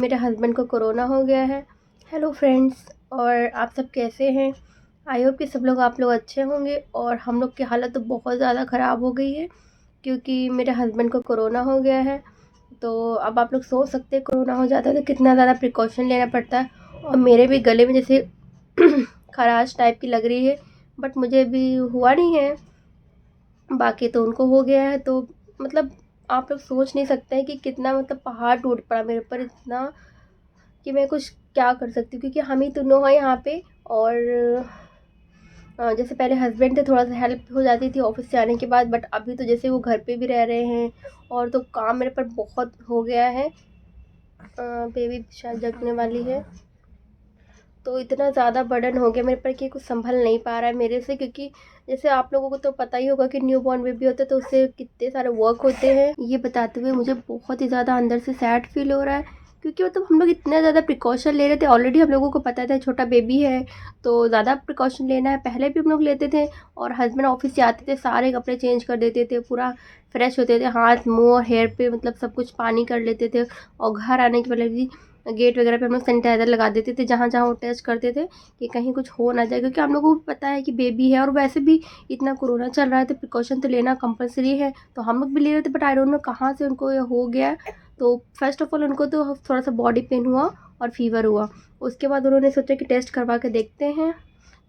मेरे हस्बैंड को कोरोना हो गया है। हेलो फ्रेंड्स, और आप सब कैसे हैं? आई होप कि सब लोग आप लोग अच्छे होंगे। और हम लोग की हालत तो बहुत ज़्यादा ख़राब हो गई है क्योंकि मेरे हस्बैंड को कोरोना हो गया है। तो अब आप लोग सोच सकते हैं कोरोना हो जाता है तो कितना ज़्यादा प्रिकॉशन लेना पड़ता है। और मेरे भी गले में जैसे खराश टाइप की लग रही है, बट मुझे भी हुआ नहीं है, बाकी तो उनको हो गया है। तो मतलब आप लोग सोच नहीं सकते हैं कि कितना पहाड़ टूट पड़ा मेरे ऊपर इतना कि मैं कुछ क्या कर सकती हूँ, क्योंकि हम ही दोनों हैं यहाँ पे। और जैसे पहले हस्बैंड थे, थोड़ा सा हेल्प हो जाती थी ऑफिस से आने के बाद, बट अभी तो जैसे वो घर पे भी रह रहे हैं और तो काम मेरे पर बहुत हो गया है। बेबी शायद जगने वाली है, तो इतना ज़्यादा बर्डन हो गया मेरे पर कि कुछ संभल नहीं पा रहा है मेरे से। क्योंकि जैसे आप लोगों को तो पता ही होगा कि न्यू बॉर्न बेबी होता है तो उससे कितने सारे वर्क होते हैं। ये बताते हुए मुझे बहुत ही ज़्यादा अंदर से सैड फील हो रहा है, क्योंकि हम लोग इतना ज़्यादा प्रिकॉशन ले रहे थे। ऑलरेडी हम लोगों को पता था छोटा बेबी है तो ज़्यादा प्रिकॉशन लेना है, पहले भी हम लोग लेते थे। और हस्बैंड ऑफिस से आते थे, सारे कपड़े चेंज कर देते थे, पूरा फ्रेश होते थे, हाथ मुँह और हेयर पे सब कुछ पानी कर लेते थे। और घर आने के पहले भी गेट वगैरह पे हम लोग सैनिटाइज़र लगा देते थे जहाँ जहाँ वो टच करते थे कि कहीं कुछ हो ना जाए, क्योंकि हम लोगों को पता है कि बेबी है और वैसे भी इतना कोरोना चल रहा है तो प्रिकॉशन तो लेना कंपलसरी है। तो हम लोग भी ले रहे थे, बट आई डोंट नो कहाँ से उनको ये हो गया। तो फर्स्ट ऑफ ऑल उनको तो थोड़ा सा बॉडी पेन हुआ और फीवर हुआ। उसके बाद उन्होंने सोचा कि टेस्ट करवा के देखते हैं,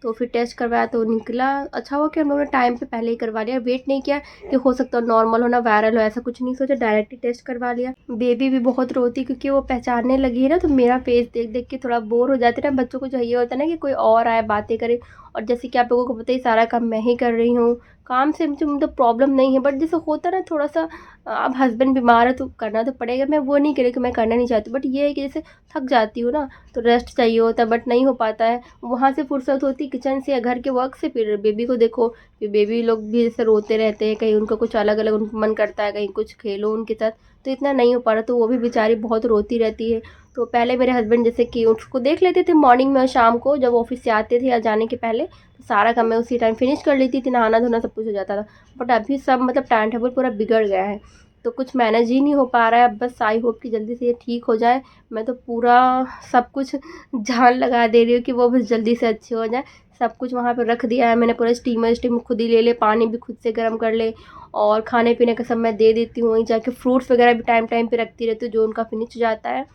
तो फिर टेस्ट करवाया तो निकला। अच्छा हुआ कि हम लोगों ने टाइम पे पहले ही करवा लिया, वेट नहीं किया कि हो सकता है नॉर्मल हो ना वायरल हो, ऐसा कुछ नहीं सोचा, डायरेक्ट ही टेस्ट करवा लिया। बेबी भी बहुत रोती क्योंकि वो पहचानने लगी है ना, तो मेरा फेस देख देख के थोड़ा बोर हो जाते ना। बच्चों को चाहिए होता है ना कि कोई और आए बातें करे। और जैसे कि आप लोगों को पता ही सारा काम मैं ही कर रही हूँ। काम से मुझे प्रॉब्लम नहीं है, बट जैसे होता है ना थोड़ा सा, अब हस्बैंड बीमार है तो करना तो पड़ेगा। मैं वो नहीं कह रही कि मैं करना नहीं चाहती, बट ये है कि जैसे थक जाती हूँ ना तो रेस्ट चाहिए होता है, बट नहीं हो पाता है। वहाँ से फुर्सत होती किचन से या घर के वर्क से, फिर बेबी को देखो। फिर बेबी लोग भी जैसे रोते रहते हैं, कहीं उनको कुछ अलग अलग उनको मन करता है, कहीं कुछ खेलो उनके साथ, तो इतना नहीं हो पा रहा। तो वो भी बेचारी बहुत रोती रहती है। तो पहले मेरे हस्बैंड जैसे कि उसको देख लेते थे मॉर्निंग में और शाम को जब ऑफिस से आते थे या जाने के पहले, तो सारा काम मैं उसी टाइम फिनिश कर लेती थी, नहाना धोना सब कुछ हो जाता था। बट अभी सब टाइम टेबल पूरा बिगड़ गया है, तो कुछ मैनेज ही नहीं हो पा रहा है। अब बस आई होप कि जल्दी से ये ठीक हो जाए। मैं तो पूरा सब कुछ जान लगा दे रही हूँ कि वो बस जल्दी से अच्छे हो जाए। सब कुछ वहाँ पे रख दिया है मैंने, पूरा स्टीम खुद ही ले ले, पानी भी खुद से गर्म कर ले, और खाने पीने का सब मैं दे देती हूँ। वहीं जाके फ्रूट्स वगैरह भी टाइम टाइम पे रखती रहती हूँ जो उनका फिनिश हो जाता है।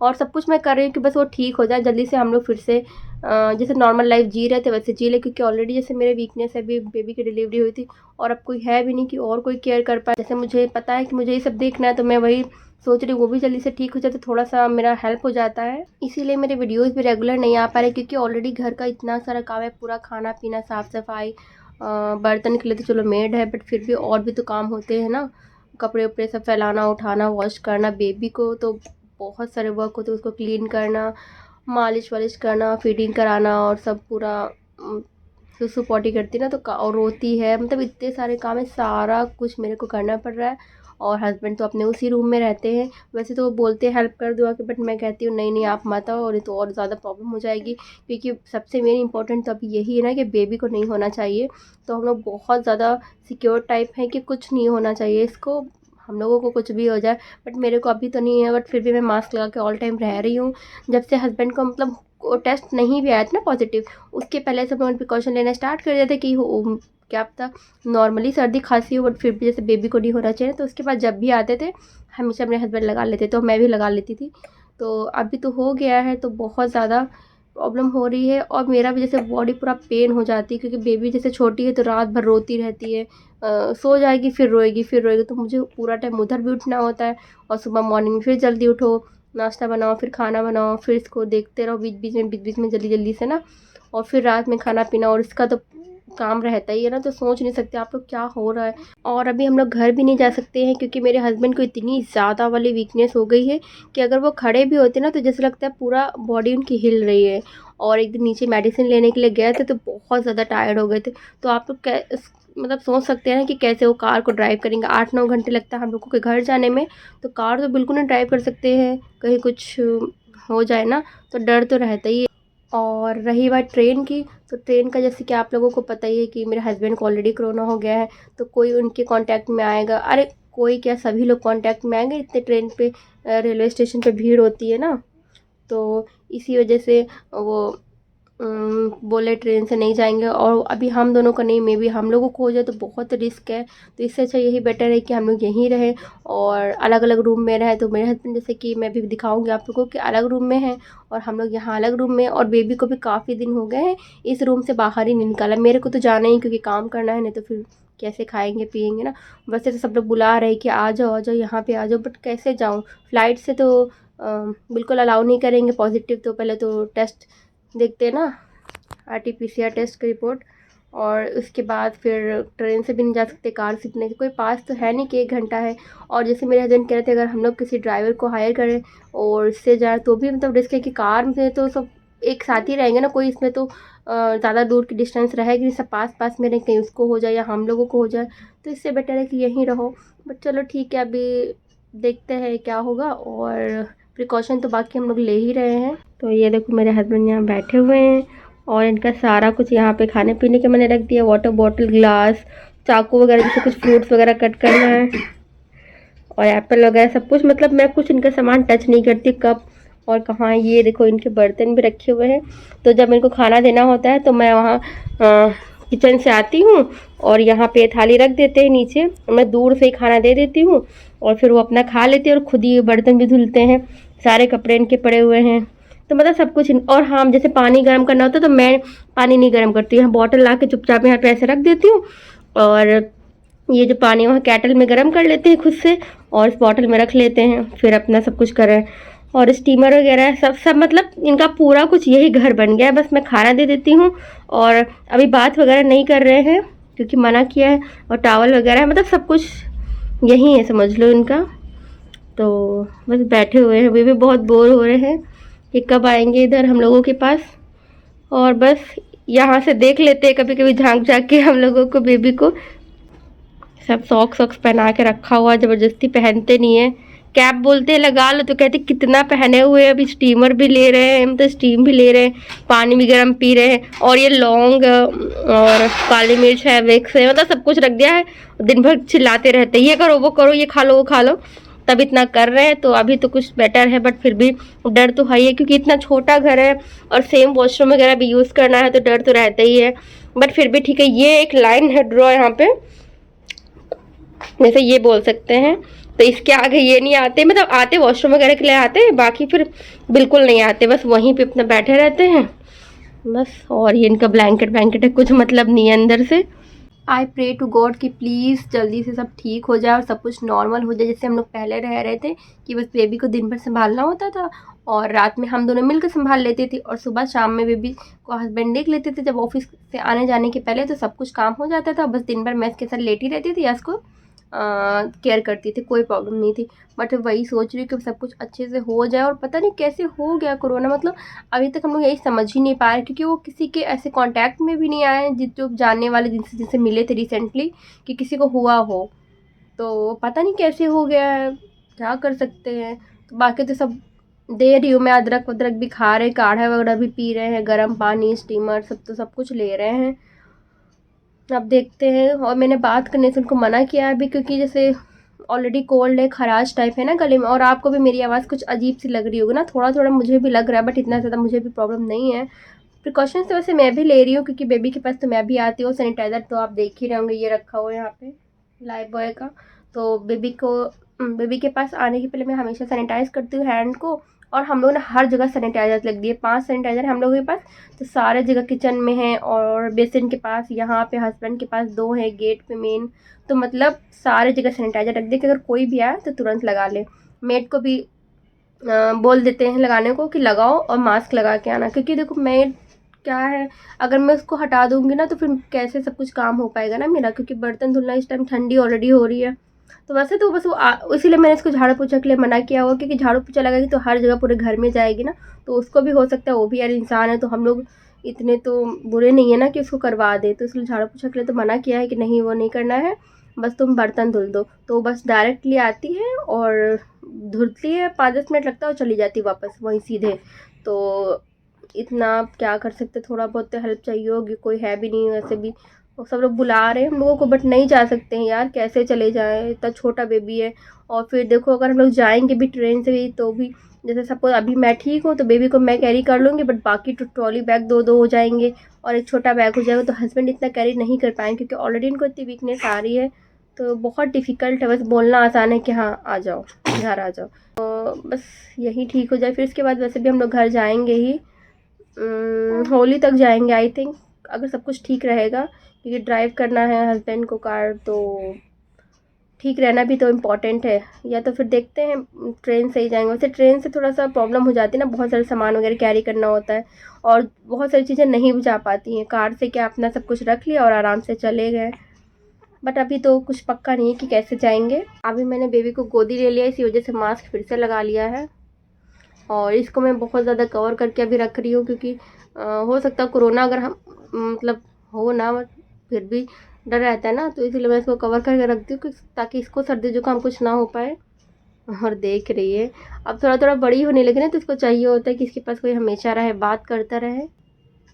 और सब कुछ मैं कर रही हूँ कि बस वो ठीक हो जाए जल्दी से, हम लोग फिर से जैसे नॉर्मल लाइफ जी रहे थे वैसे जी ले। क्योंकि ऑलरेडी जैसे मेरे वीकनेस है, अभी बेबी की डिलीवरी हुई थी और अब कोई है भी नहीं कि और कोई केयर कर पाए। जैसे मुझे पता है कि मुझे ये सब देखना है, तो मैं वही सोच रही हूँ वो भी जल्दी से ठीक हो जाए तो थोड़ा सा मेरा हेल्प हो जाता है। इसीलिए मेरे वीडियोस भी रेगुलर नहीं आ पा रहे, क्योंकि ऑलरेडी घर का इतना सारा काम है, पूरा खाना पीना साफ़ सफाई, बर्तन के लिए तो चलो मेड है, बट फिर भी और भी तो काम होते हैं ना, कपड़े उपड़े सब फैलाना उठाना वॉश करना। बेबी को तो बहुत सारे वर्क होते हैं, उसको क्लीन करना, मालिश वालिश करना, फीडिंग कराना, और सब पूरा सुसु पॉटी करती ना तो और रोती है, इतने सारे काम है, सारा कुछ मेरे को करना पड़ रहा है। और हस्बैंड तो अपने उसी रूम में रहते हैं। वैसे तो वो बोलते हैं हेल्प कर दो आके, बट मैं कहती हूँ नहीं नहीं आप मत आओ, और तो और ज़्यादा प्रॉब्लम हो जाएगी। क्योंकि सबसे मेन इंपॉर्टेंट तो अभी यही है ना कि बेबी को नहीं होना चाहिए। तो हम लोग बहुत ज़्यादा सिक्योर टाइप हैं कि कुछ नहीं होना चाहिए इसको, हम लोगों को कुछ भी हो जाए। बट मेरे को अभी तो नहीं है, बट फिर भी मैं मास्क लगा के ऑल टाइम रह रही हूँ। जब से हस्बैंड को वो टेस्ट नहीं भी आया था ना पॉजिटिव, उसके पहले सब लोग प्रिकॉशन लेना स्टार्ट कर दिया था कि क्या पता नॉर्मली सर्दी खांसी हो, बट फिर भी जैसे बेबी को नहीं होना चाहिए। तो उसके बाद जब भी आते थे हमेशा अपने हस्बैंड लगा लेते, तो मैं भी लगा लेती थी। तो अभी तो हो गया है तो बहुत ज़्यादा प्रॉब्लम हो रही है। और मेरा भी जैसे बॉडी पूरा पेन हो जाती है, क्योंकि बेबी जैसे छोटी है तो रात भर रोती रहती है, सो जाएगी फिर रोएगी फिर रोएगी, तो मुझे पूरा टाइम उधर भी उठना होता है। और सुबह मॉर्निंग में फिर जल्दी उठो, नाश्ता बनाओ, फिर खाना बनाओ, फिर इसको देखते रहो बीच बीच में जल्दी जल्दी से ना, और फिर रात में खाना पीना, और इसका तो काम रहता ही है ना। तो सोच नहीं सकते आप लोग क्या हो रहा है। और अभी हम लोग घर भी नहीं जा सकते हैं, क्योंकि मेरे हस्बैंड को इतनी ज़्यादा वाली वीकनेस हो गई है कि अगर वो खड़े भी होते ना तो जैसे लगता है पूरा बॉडी उनकी हिल रही है। और एक दिन नीचे मेडिसिन लेने के लिए गए थे तो बहुत ज़्यादा टायर्ड हो गए थे। तो आप लोग सोच सकते हैं ना कि कैसे वो कार को ड्राइव करेंगे, 8-9 घंटे लगता है हम लोगों के घर जाने में। तो कार तो बिल्कुल नहीं ड्राइव कर सकते हैं, कहीं कुछ हो जाए ना तो डर तो रहता ही है। और रही बात ट्रेन की, तो ट्रेन का जैसे कि आप लोगों को पता ही है कि मेरे हस्बैंड को ऑलरेडी कोरोना हो गया है, तो कोई उनके कांटेक्ट में आएगा, अरे कोई क्या, सभी लोग कांटेक्ट में आएंगे। इतने ट्रेन पे रेलवे स्टेशन पे भीड़ होती है ना, तो इसी वजह से वो बोले ट्रेन से नहीं जाएंगे। और अभी हम दोनों का नहीं, मे बी हम लोगों को हो जाए तो बहुत रिस्क है। तो इससे अच्छा यही बेटर है कि हम लोग यहीं रहें और अलग अलग रूम में रहें। तो मेरे हस्बैंड, जैसे कि मैं भी दिखाऊंगी आप लोगों को, कि अलग रूम में हैं और हम लोग यहाँ अलग रूम में। और बेबी को भी काफ़ी दिन हो गए हैं इस रूम से बाहर ही नहीं निकाला। मेरे को तो जाना ही, क्योंकि काम करना है, नहीं तो फिर कैसे खाएंगे पिएंगे ना। वैसे तो सब लोग बुला रहे कि आ जाओ यहाँ पे आ जाओ, बट कैसे जाऊँ। फ़्लाइट से तो बिल्कुल अलाउ नहीं करेंगे। पॉजिटिव तो पहले तो टेस्ट देखते हैं ना, RT-PCR टेस्ट की रिपोर्ट, और उसके बाद फिर ट्रेन से भी नहीं जा सकते, कार से भी नहीं। कोई पास तो है नहीं कि 1 घंटा है। और जैसे मेरे हस्बैंड कह रहे थे, अगर हम लोग किसी ड्राइवर को हायर करें और इससे जाए तो भी मतलब रिस्क है, कि कार में तो सब एक साथ ही रहेंगे ना, कोई इसमें तो ज़्यादा दूर की डिस्टेंस रहेगी नहीं, सब पास पास में रहें, कहीं उसको हो जाए या हम लोगों को हो जाए। तो इससे बेटर है कि यहीं रहो। बट चलो ठीक है, अभी देखते हैं क्या होगा। और प्रिकॉशन तो बाकी हम लोग ले ही रहे हैं। तो ये देखो मेरे हस्बैंड यहाँ बैठे हुए हैं और इनका सारा कुछ यहाँ पे खाने पीने के मैंने रख दिया, वाटर बॉटल, ग्लास, चाकू वगैरह, जैसे कुछ फ्रूट्स वगैरह कट करना है, और एप्पल वगैरह सब कुछ। मतलब मैं कुछ इनका सामान टच नहीं करती, कप और कहाँ। ये देखो इनके बर्तन भी रखे हुए हैं। तो जब इनको खाना देना होता है तो मैं वहाँ किचन से आती हूँ और यहाँ पे थाली रख देते हैं नीचे, मैं दूर से ही खाना दे देती हूँ और फिर वो अपना खा लेते हैं और खुद ही बर्तन भी धुलते हैं। सारे कपड़े इनके पड़े हुए हैं, तो मतलब सब कुछ और हाँ, जैसे पानी गर्म करना होता है तो मैं पानी नहीं गर्म करती, यहाँ बॉटल ला के चुपचाप यहाँ पे ऐसे रख देती हूँ। और ये जो पानी वहाँ केटल में गर्म कर लेते हैं खुद से और इस बॉटल में रख लेते हैं, फिर अपना सब कुछ करें। और स्टीमर वगैरह सब सब मतलब इनका पूरा कुछ यही घर बन गया है। बस मैं खाना दे देती हूँ और अभी बात वगैरह नहीं कर रहे हैं क्योंकि मना किया है। और टावल वगैरह है, मतलब सब कुछ यही है, समझ लो इनका। तो बस बैठे हुए हैं, वे भी बहुत बोर हो रहे हैं कि कब आएंगे इधर हम लोगों के पास। और बस यहाँ से देख लेते हैं कभी कभी झांक झांक के हम लोगों को, बेबी को। सब सॉक्स वॉक्स पहना के रखा हुआ, ज़बरदस्ती पहनते नहीं है। कैप बोलते हैं लगा लो तो कहते कितना पहने हुए हैं, अभी स्टीमर भी ले रहे हैं, हम तो स्टीम भी ले रहे हैं, पानी भी गर्म पी रहे हैं। और ये लौंग और काली मिर्च है, विक्स है, मतलब सब कुछ रख दिया है। दिन भर चिल्लाते रहते हैं ये करो वो करो, ये खा लो वो खा लो, तब इतना कर रहे हैं। तो अभी तो कुछ बेटर है, बट फिर भी डर तो है ही है, क्योंकि इतना छोटा घर है और सेम वॉशरूम वगैरह भी यूज़ करना है, तो डर तो रहता ही है। बट फिर भी ठीक है। ये एक लाइन है ड्रॉ यहाँ पे, जैसे ये बोल सकते हैं। तो इसके आगे ये नहीं आते, मतलब आते वॉशरूम वगैरह के लिए आते हैं, बाकी फिर बिल्कुल नहीं आते, बस वहीं पे अपना बैठे रहते हैं बस। और ये इनका ब्लैंकेट है, कुछ मतलब नहीं है अंदर से। आई प्रे टू गॉड कि प्लीज़ जल्दी से सब ठीक हो जाए और सब कुछ नॉर्मल हो जाए, जैसे हम लोग पहले रह रहे थे, कि बस बेबी को दिन भर संभालना होता था और रात में हम दोनों मिलकर संभाल लेते थे और सुबह शाम में बेबी को हस्बैंड देख लेते थे। जब ऑफिस से आने जाने के पहले तो सब कुछ काम हो जाता था, बस दिन भर मैं इसके साथ लेटी रहती थी या इसको केयर करती थी, कोई प्रॉब्लम नहीं थी। बट वही सोच रही हूँ कि सब कुछ अच्छे से हो जाए। और पता नहीं कैसे हो गया कोरोना, मतलब अभी तक हम लोग यही समझ ही नहीं पा रहे, क्योंकि वो किसी के ऐसे कांटेक्ट में भी नहीं आए जो जानने वाले, जिनसे मिले थे रिसेंटली, कि किसी को हुआ हो। तो पता नहीं कैसे हो गया है, क्या कर सकते हैं। तो बाकी तो सब दे रही हूँ मैं, अदरक वदरक भी खा रहे, काढ़ा वगैरह भी पी रहे हैं, गर्म पानी, स्टीमर, सब तो सब कुछ ले रहे हैं। अब देखते हैं। और मैंने बात करने से उनको मना किया है अभी, क्योंकि जैसे ऑलरेडी कोल्ड है, खराश टाइप है ना गले में। और आपको भी मेरी आवाज़ कुछ अजीब सी लग रही होगी ना, थोड़ा थोड़ा मुझे भी लग रहा है, बट इतना ज़्यादा मुझे भी प्रॉब्लम नहीं है। प्रिकॉशंस तो वैसे मैं भी ले रही हूँ, क्योंकि बेबी के पास तो मैं भी आती हूँ। सैनिटाइज़र तो आप देख ही रहे होंगे, ये रखा हुआ है यहाँ पे लाइफ बॉय का। तो बेबी के पास आने के पहले मैं हमेशा सैनिटाइज़ करती हूँ हैंड को। और हम लोग ने हर जगह सैनिटाइज़र लग दिए, 5 सैनिटाइज़र हम लोगों के पास। तो सारे जगह किचन में है और बेसिन के पास, यहाँ पे हस्बैंड के पास 2 है, गेट पे मेन। तो मतलब सारे जगह सैनिटाइज़र रख दिए कि अगर कोई भी आए तो तुरंत लगा ले। मेड को भी बोल देते हैं लगाने को कि लगाओ और मास्क लगा के आना, क्योंकि देखो मेड क्या है, अगर मैं उसको हटा दूँगी ना तो फिर कैसे सब कुछ काम हो पाएगा ना मेरा, क्योंकि बर्तन धुलना इस टाइम ठंडी ऑलरेडी हो रही है। तो वैसे तो बस वो इसीलिए मैंने इसको झाड़ू पोछा के लिए मना किया हुआ, क्योंकि झाड़ू पोछा लगाएगी तो हर जगह पूरे घर में जाएगी ना, तो उसको भी हो सकता है, वो भी यार इंसान है। तो हम लोग इतने तो बुरे नहीं है ना कि उसको करवा दे। तो इसलिए झाड़ू पोछा के लिए तो मना किया है कि नहीं वो नहीं करना है, बस तुम बर्तन धुल दो। तो बस डायरेक्टली आती है और धुलती है, 5-10 मिनट लगता है और चली जाती है वापस वहीं सीधे। तो इतना क्या कर सकते, थोड़ा बहुत तो हेल्प चाहिए होगी, कोई है भी नहीं वैसे भी। और सब लोग बुला रहे हैं हम लोगों को, बट नहीं जा सकते हैं यार, कैसे चले जाएँ, इतना छोटा बेबी है। और फिर देखो अगर हम लोग जाएंगे भी ट्रेन से भी तो भी, जैसे सपोज अभी मैं ठीक हूँ तो बेबी को मैं कैरी कर लूँगी, बट बाकी ट्रॉली बैग दो दो हो जाएंगे और एक छोटा बैग हो जाएगा, तो हस्बैंड इतना कैरी नहीं कर पाएंगे क्योंकि ऑलरेडी इनको इतनी वीकनेस आ रही है। तो बहुत डिफ़िकल्ट है, बस बोलना आसान है कि हाँ आ जाओ, घर आ जाओ। तो बस यही ठीक हो जाए, फिर उसके बाद वैसे भी हम लोग घर जाएंगे ही, होली तक जाएंगे आई थिंक, अगर सब कुछ ठीक रहेगा, क्योंकि ड्राइव करना है हस्बैंड को कार, तो ठीक रहना भी तो इम्पॉर्टेंट है। या तो फिर देखते हैं ट्रेन से ही जाएंगे। वैसे ट्रेन से थोड़ा सा प्रॉब्लम हो जाती है ना, बहुत सारे सामान वगैरह कैरी करना होता है और बहुत सारी चीज़ें नहीं भी जा पाती हैं। कार से क्या अपना सब कुछ रख लिया और आराम से चले गए, बट अभी तो कुछ पक्का नहीं है कि कैसे जाएंगे। अभी मैंने बेबी को गोदी ले लिया, इसी वजह से मास्क फिर से लगा लिया है और इसको मैं बहुत ज़्यादा कवर करके अभी रख रही हूँ, क्योंकि हो सकता है कोरोना अगर हम मतलब हो ना, फिर भी डर रहता है ना, तो इसीलिए मैं इसको कवर करके रखती हूँ ताकि इसको सर्दी जुकाम कुछ ना हो पाए। और देख रही है अब थोड़ा थोड़ा बड़ी होने लगी ना, तो इसको चाहिए होता है कि इसके पास कोई हमेशा रहे, बात करता रहे।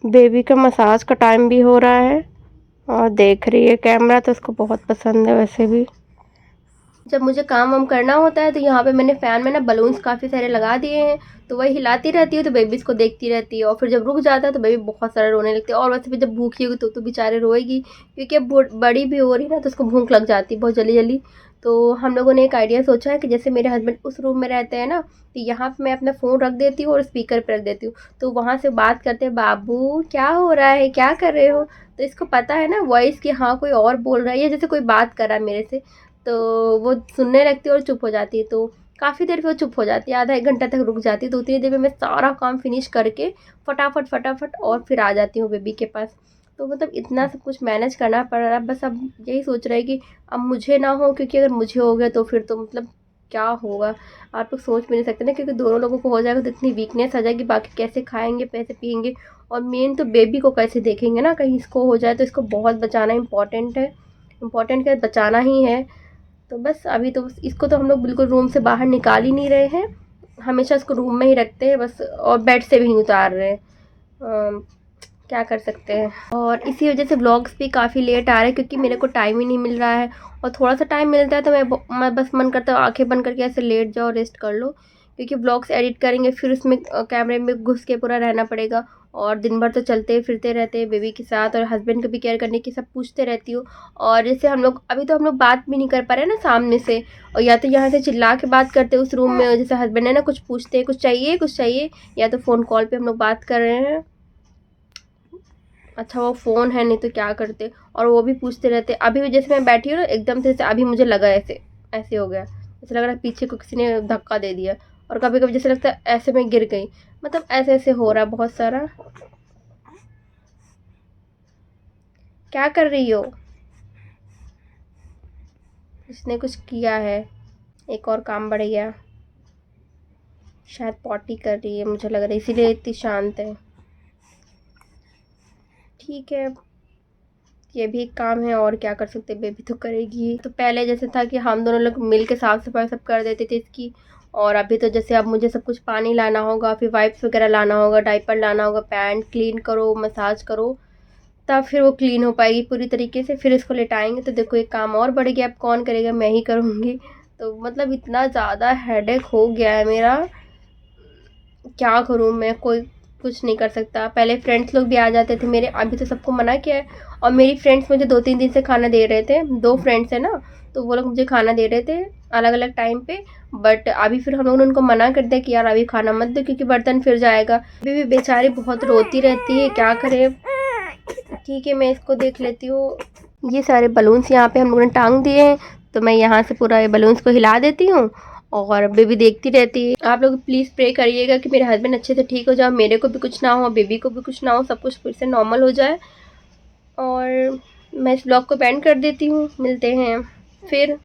बेबी का मसाज का टाइम भी हो रहा है और देख रही है कैमरा, तो इसको बहुत पसंद है। वैसे भी जब मुझे काम वाम करना होता है तो यहाँ पे मैंने फ़ैन में ना बलून्स काफ़ी सारे लगा दिए हैं, तो वही हिलाती रहती हूँ तो बेबी इसको देखती रहती है। और फिर जब रुक जाता है तो बेबी बहुत सारा रोने लगती है, और वैसे भी जब भूखी होगी तो बेचारे रोएगी, क्योंकि अब बड़ी भी हो रही है ना, तो उसको भूख लग जाती है बहुत जल्दी जल्दी। तो हम लोगों ने एक आइडिया सोचा है कि जैसे मेरे हस्बैंड उस रूम में रहते हैं ना, तो यहाँ पे मैं अपना फ़ोन रख देती हूँ और स्पीकर पे रख देती हूँ, तो वहाँ से बात करते हैं, बाबू क्या हो रहा है, क्या कर रहे हो। तो इसको पता है ना वॉइस कि हाँ कोई और बोल रहा है, या जैसे कोई बात कर रहा है मेरे से, तो वो सुनने लगती है और चुप हो जाती है। तो काफ़ी देर पे वो चुप हो जाती है, आधा 1 घंटा तक रुक जाती है, तो उतनी देर में मैं सारा काम फिनिश करके फटाफट फटाफट और फिर आ जाती हूँ बेबी के पास। तो मतलब इतना सब कुछ मैनेज करना पड़ रहा है, बस अब यही सोच रहे हैं कि अब मुझे ना हो, क्योंकि अगर मुझे हो गया तो फिर तो मतलब क्या होगा, आप लोग सोच भी नहीं सकते ना, क्योंकि दोनों लोगों को हो जाएगा तो इतनी वीकनेस आ जाएगी, बाकी कैसे खाएंगे, कैसे पियेंगे, और मेन तो बेबी को कैसे देखेंगे ना, कहीं इसको हो जाए तो इसको बहुत बचाना इम्पॉर्टेंट है, इम्पॉर्टेंट क्या बचाना ही है। तो बस अभी तो इसको तो हम लोग बिल्कुल रूम से बाहर निकाल ही नहीं रहे हैं, हमेशा इसको रूम में ही रखते हैं बस, और बेड से भी नहीं उतार रहे हैं। क्या कर सकते हैं। और इसी वजह से व्लॉग्स भी काफ़ी लेट आ रहे हैं, क्योंकि मेरे को टाइम ही नहीं मिल रहा है, और थोड़ा सा टाइम मिलता है तो मैं बस मन करता है आंखें बंद करके ऐसे लेट जाओ, रेस्ट कर लो, क्योंकि व्लॉग्स एडिट करेंगे फिर उसमें कैमरे में घुस के पूरा रहना पड़ेगा, और दिन भर तो चलते फिरते रहते हैं बेबी के साथ, और हस्बैंड को भी केयर करने की सब पूछते रहती हूँ। और जैसे हम लोग अभी तो हम लोग बात भी नहीं कर पा रहे हैं ना सामने से, और या तो यहाँ से चिल्ला के बात करते हैं उस रूम में, जैसे हस्बैंड है ना कुछ पूछते हैं, कुछ चाहिए कुछ चाहिए, या तो फ़ोन कॉल पे हम लोग बात कर रहे हैं। अच्छा वो फ़ोन है, नहीं तो क्या करते, और वो भी पूछते रहते। अभी भी जैसे मैं बैठी हूँ ना, एकदम से अभी मुझे लगा ऐसे ऐसे हो गया, ऐसे लग रहा है पीछे को किसी ने धक्का दे दिया, और कभी कभी जैसे लगता है ऐसे मैं गिर गई, मतलब ऐसे ऐसे हो रहा है बहुत सारा। क्या कर रही हो, इसने कुछ किया है, एक और काम बढ़ गया, शायद पॉटी कर रही है मुझे लग रहा है, इसीलिए इतनी शांत है। ठीक है, ये भी एक काम है, और क्या कर सकते हैं, बेबी तो करेगी ही। तो पहले जैसे था कि हम दोनों लोग मिल के साफ़ सफाई सब कर देते थे इसकी, और अभी तो जैसे अब मुझे सब कुछ पानी लाना होगा, फिर वाइप्स वगैरह लाना होगा, डायपर लाना होगा, पैंट क्लीन करो, मसाज करो, तब फिर वो क्लीन हो पाएगी पूरी तरीके से, फिर इसको लेटाएंगे। तो देखो एक काम और बढ़ गया, अब कौन करेगा, मैं ही करूँगी। तो मतलब इतना ज़्यादा हेडेक हो गया है मेरा, क्या करूँ मैं, कोई कुछ नहीं कर सकता। पहले फ्रेंड्स लोग भी आ जाते थे मेरे, अभी तो सबको मना किया है, और मेरी फ्रेंड्स मुझे 2-3 दिन से खाना दे रहे थे, 2 फ्रेंड्स हैं ना, तो वो लोग मुझे खाना दे रहे थे अलग अलग टाइम पे, बट अभी फिर हम लोगों ने उनको मना कर दिया कि यार अभी खाना मत दो, क्योंकि बर्तन फिर जाएगा। अभी भी बेचारी बहुत रोती रहती है, क्या करे। ठीक है, मैं इसको देख लेती हूँ। ये सारे बलून्स यहाँ पे हम लोगों ने टांग दिए हैं, तो मैं यहाँ से पूरा ये बलून्स को हिला देती हूँ, और बेबी देखती रहती है। आप लोग प्लीज़ प्रे करिएगा कि मेरे हस्बैंड अच्छे से ठीक हो जाए, मेरे को भी कुछ ना हो, बेबी को भी कुछ ना हो, सब कुछ फिर से नॉर्मल हो जाए। और मैं इस ब्लॉग को एंड कर देती हूँ, मिलते हैं फिर।